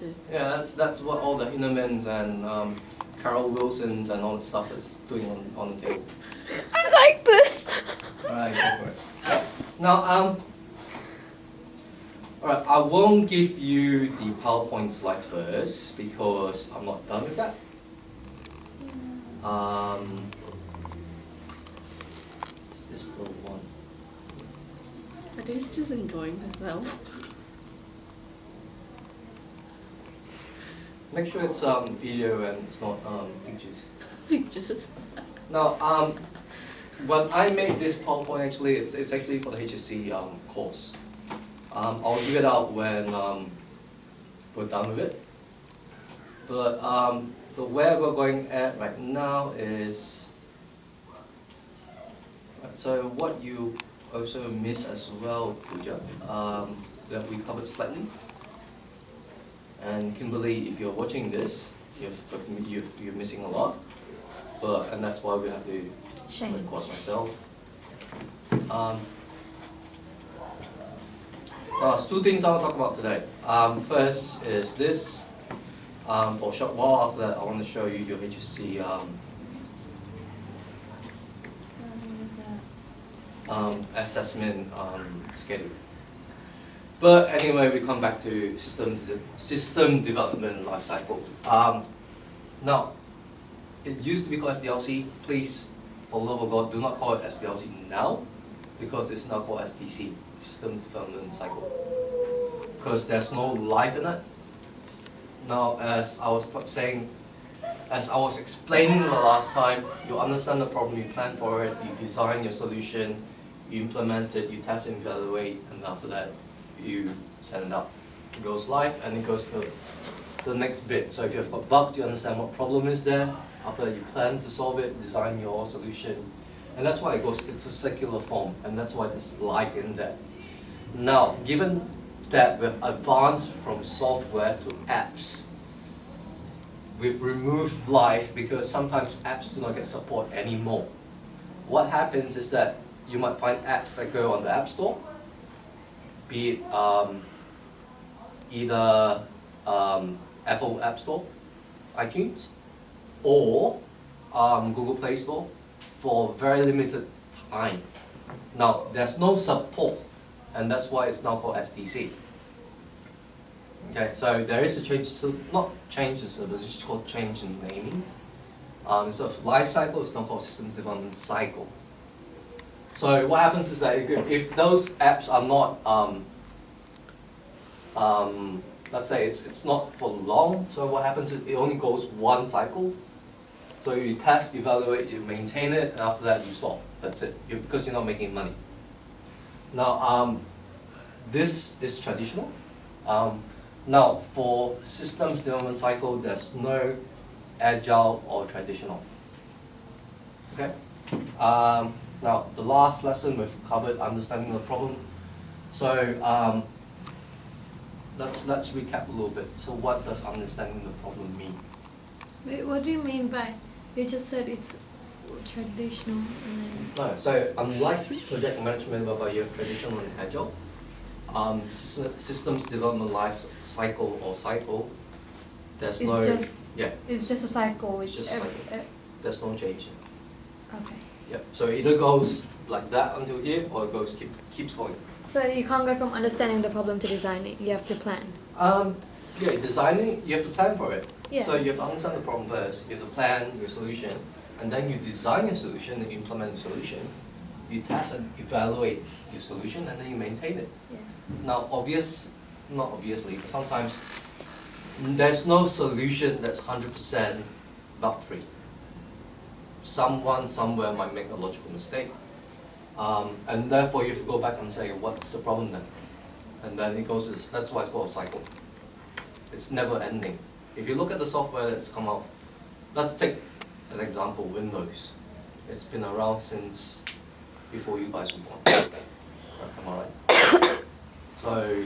to. Yeah, that's what all the Hinnemans and Carol Wilsons and all that stuff is doing on the table. I like this. Alright, go for it. Now, alright, I won't give you the PowerPoint slides first because I'm not done with that. Is this the one? Are they just enjoying themselves? Make sure it's video and it's not pictures. Pictures. Now, when I made this PowerPoint, actually, it's actually for the HSC course. I'll give it out when we're done with it. But the where we're going at right now is, so what you also miss as well, Pooja, that we covered slightly. And Kimberly, if you're watching this, you're missing a lot. And that's why we have to record myself. There's two things I'll talk about today. First is this. For a short while after that, I want to show you your HSC assessment schedule. But anyway, we come back to system development life cycle. Now, it used to be called SDLC. Please, for the love of God, do not call it SDLC now, because it's now called SDC, System Development Cycle, because there's no life in it. Now, as I was saying, as I was explaining the last time, you understand the problem, you plan for it, you design your solution, you implement it, you test and evaluate, and after that, you send it out. It goes live and it goes to the next bit. So if you have got bugs, you understand what problem is there. After you plan to solve it, design your solution. And that's why it goes, it's a circular form, and that's why there's life in that. Now, given that we've advanced from software to apps, we've removed life because sometimes apps do not get support anymore. What happens is that you might find apps that go on the App Store, be it either Apple App Store, iTunes, or Google Play Store for very limited time. Now, there's no support, and that's why it's now called SDC. Okay, so there is a change, so not change in service, it's just called change in naming. So life cycle is now called system development cycle. So what happens is that if those apps are not, let's say it's not for long, so what happens is it only goes one cycle. So you test, evaluate, you maintain it, and after that you stop. That's it, because you're not making money. Now, this is traditional. Now, for systems development cycle, there's no agile or traditional. Okay. Now, the last lesson we've covered understanding the problem. So let's recap a little bit. So what does understanding the problem mean? Wait, what do you mean by, you just said it's traditional and then... No, so unlike project management whereby you have traditional and agile, systems development life cycle or cycle, there's It's no, just- yeah, It's just a cycle, which It's just a cycle. There's no change. okay. Yep. So it either goes like that until here, or it goes keeps going. So you can't go from understanding the problem to designing, you have to plan. Yeah, designing, you have to plan for it. Yeah. So you have to understand the problem first, you have to plan your solution, and then you design your solution and implement the solution. You test and evaluate your solution, and then you maintain it. Yeah. Now, not obviously, but sometimes there's no solution that's 100% bug-free. Someone somewhere might make a logical mistake, and therefore you have to go back and say, what's the problem then? And then it goes, that's why it's called a cycle. It's never ending. If you look at the software that's come out, let's take an example, Windows. It's been around since before you guys were born. Am I right? So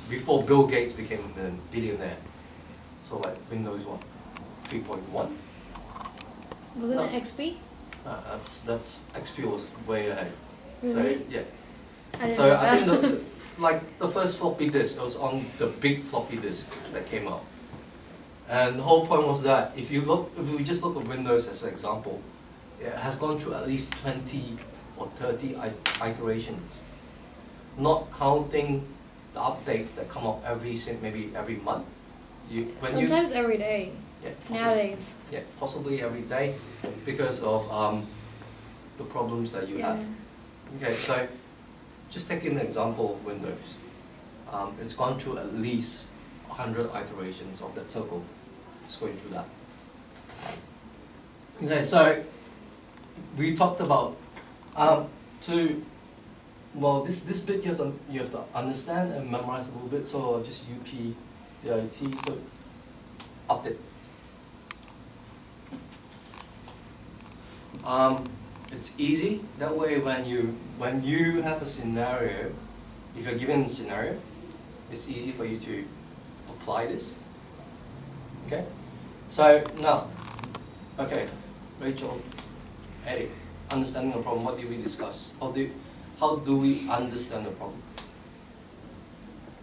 before Bill Gates became a billionaire, so like Windows what, 3.1? Wasn't No. it XP? That's XP was way ahead. Really? So yeah. I didn't So know I think that. like the first floppy disk, it was on the big floppy disk that came out. And the whole point was that if we just look at Windows as an example, it has gone through at least 20 or 30 iterations, not counting the updates that come up maybe every month. Sometimes every day. Yeah, Nowadays. yeah, possibly every day, because of the problems that you have. Okay, so just taking the example of Windows, it's gone through at least 100 iterations of that circle. Just going through that. Okay, so we talked about this bit you have to understand and memorize a little bit. So just UPDIT. So update. It's easy that way when you have a scenario. If you're given a scenario, it's easy for you to apply this. Okay, so now, okay, Rachel, Eddie, understanding the problem. What did we discuss? How do we understand the problem?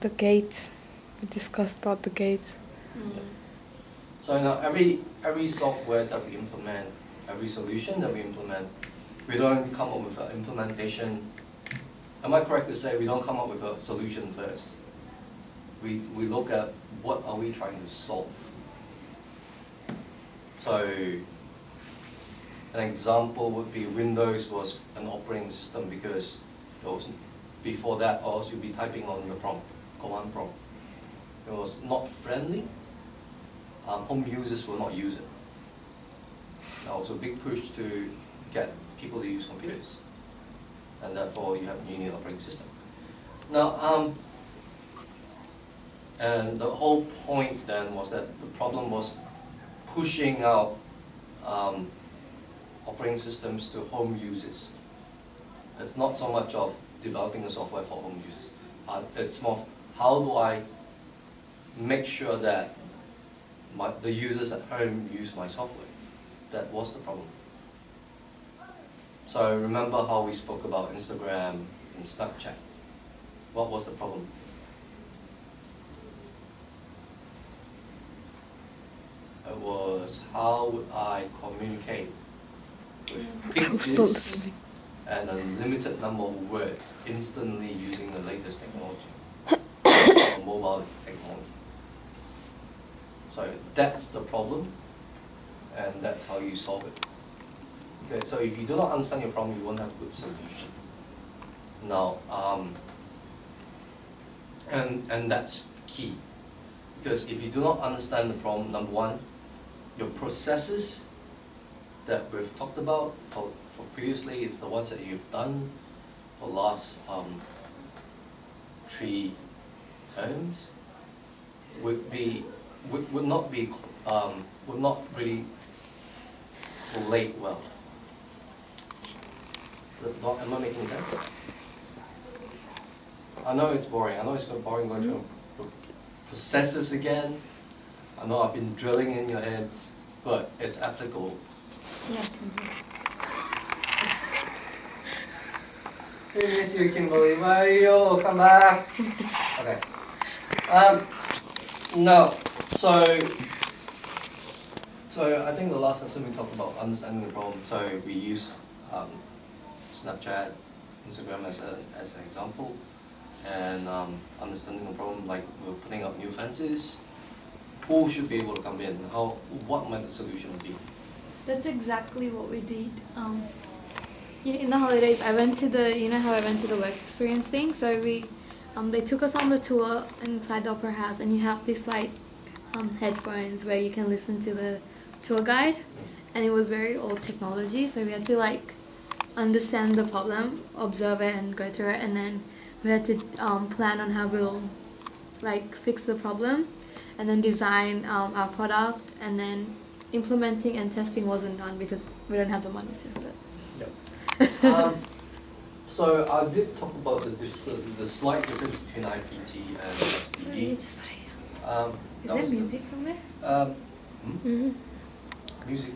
The gates. We discussed about the gates. So now every software that we implement, every solution that we implement, we don't come up with an implementation. Am I correct to say we don't come up with a solution first? We look at what are we trying to solve. So an example would be Windows was an operating system because before that, or else you'd be typing on the prompt, command prompt. It was not friendly. Home users will not use it. Now it's a big push to get people to use computers, and therefore you need an operating system. Now, and the whole point then was that the problem was pushing out operating systems to home users. It's not so much of developing a software for home users. It's more of how do I make sure that the users at home use my software. That was the problem. So remember how we spoke about Instagram and Snapchat. What was the problem? It was how would I communicate with pictures and a limited number of words instantly using the latest technology, or mobile technology. So that's the problem, and that's how you solve it. Okay, so if you do not understand your problem, you won't have a good solution. Now, and that's key, because if you do not understand the problem, number one, your processes that we've talked about for previously is the ones that you've done for last 3 terms would not really relate well. Am I making sense? I know it's boring. I know it's boring going through the processes again. I know I've been drilling in your heads, but it's applicable. Yeah. We miss you, Kimberly. Mario, come back. Okay. No. So I think the last lesson we talked about understanding the problem. So we use Snapchat, Instagram as an example, and understanding the problem, like we're putting up new fences. Who should be able to come in? What might the solution be? That's exactly what we did. In the holidays, I went to how I went to the work experience thing. So they took us on the tour inside the opera house, and you have this headphones where you can listen to the tour guide, and it was very old technology. So we had to understand the problem, observe it, and go through it, and then we had to plan on how we'll fix the problem, and then design our product, and then implementing and testing wasn't done because we don't have the money to do it. Yep. So I did talk about the slight difference between IPT and STD. Is there music somewhere? Music.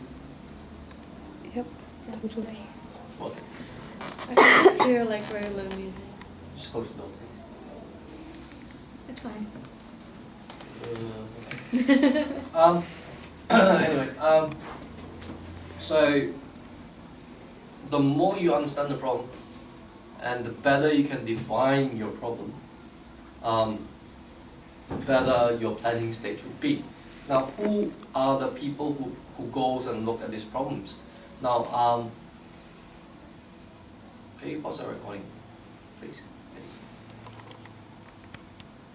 Yep. Totally. What? I can just hear very low music. Just close the door. It's fine. Okay. Anyway, so the more you understand the problem, and the better you can define your problem, the better your planning stage will be. Now, who are the people who goes and look at these problems? Now, can you pause the recording, please?